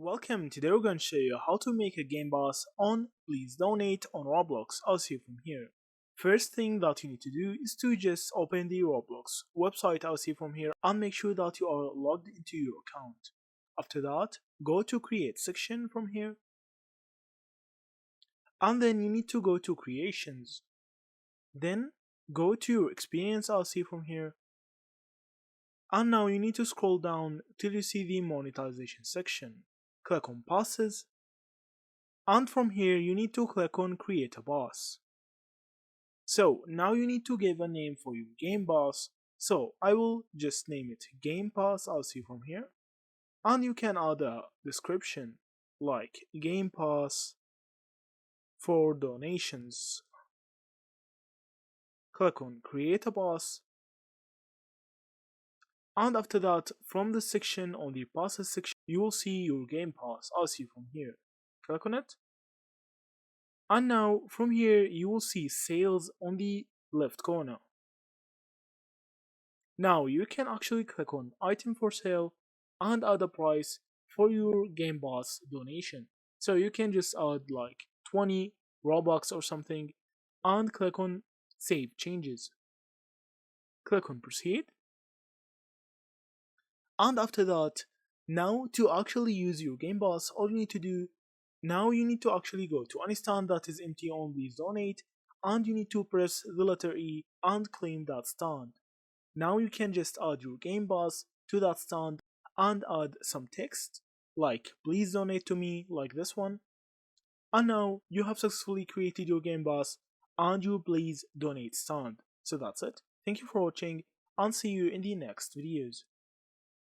Welcome, today we're going to show you how to make a game boss on Please Donate on Roblox. I'll see you from here. First thing that you need to do is to just open the Roblox website I'll see from here and make sure that you are logged into your account. After that, go to create section from here and then you need to go to creations. Then go to your experience I'll see from here. And now you need to scroll down till you see the monetization section. Click on passes. And from here you need to click on create a boss. So now you need to give a name for your game boss. So I will just name it Gamepass, I'll see from here. And you can add a description like Game Pass for donations. Click on create a boss. And after that, from the section on the passes section, you will see your game pass. I'll see from here. Click on it. And now from here you will see sales on the left corner. Now you can actually click on item for sale and add a price for your game boss donation. So you can just add like 20 Robux or something and click on save changes. Click on proceed. And after that, now to actually use your game boss, all you need to do, now you need to actually go to any stand that is empty on Please Donate, and you need to press the letter E and claim that stand. Now you can just add your game boss to that stand and add some text, like please donate to me, like this one. And now you have successfully created your game boss and your please donate stand. So that's it. Thank you for watching and see you in the next videos.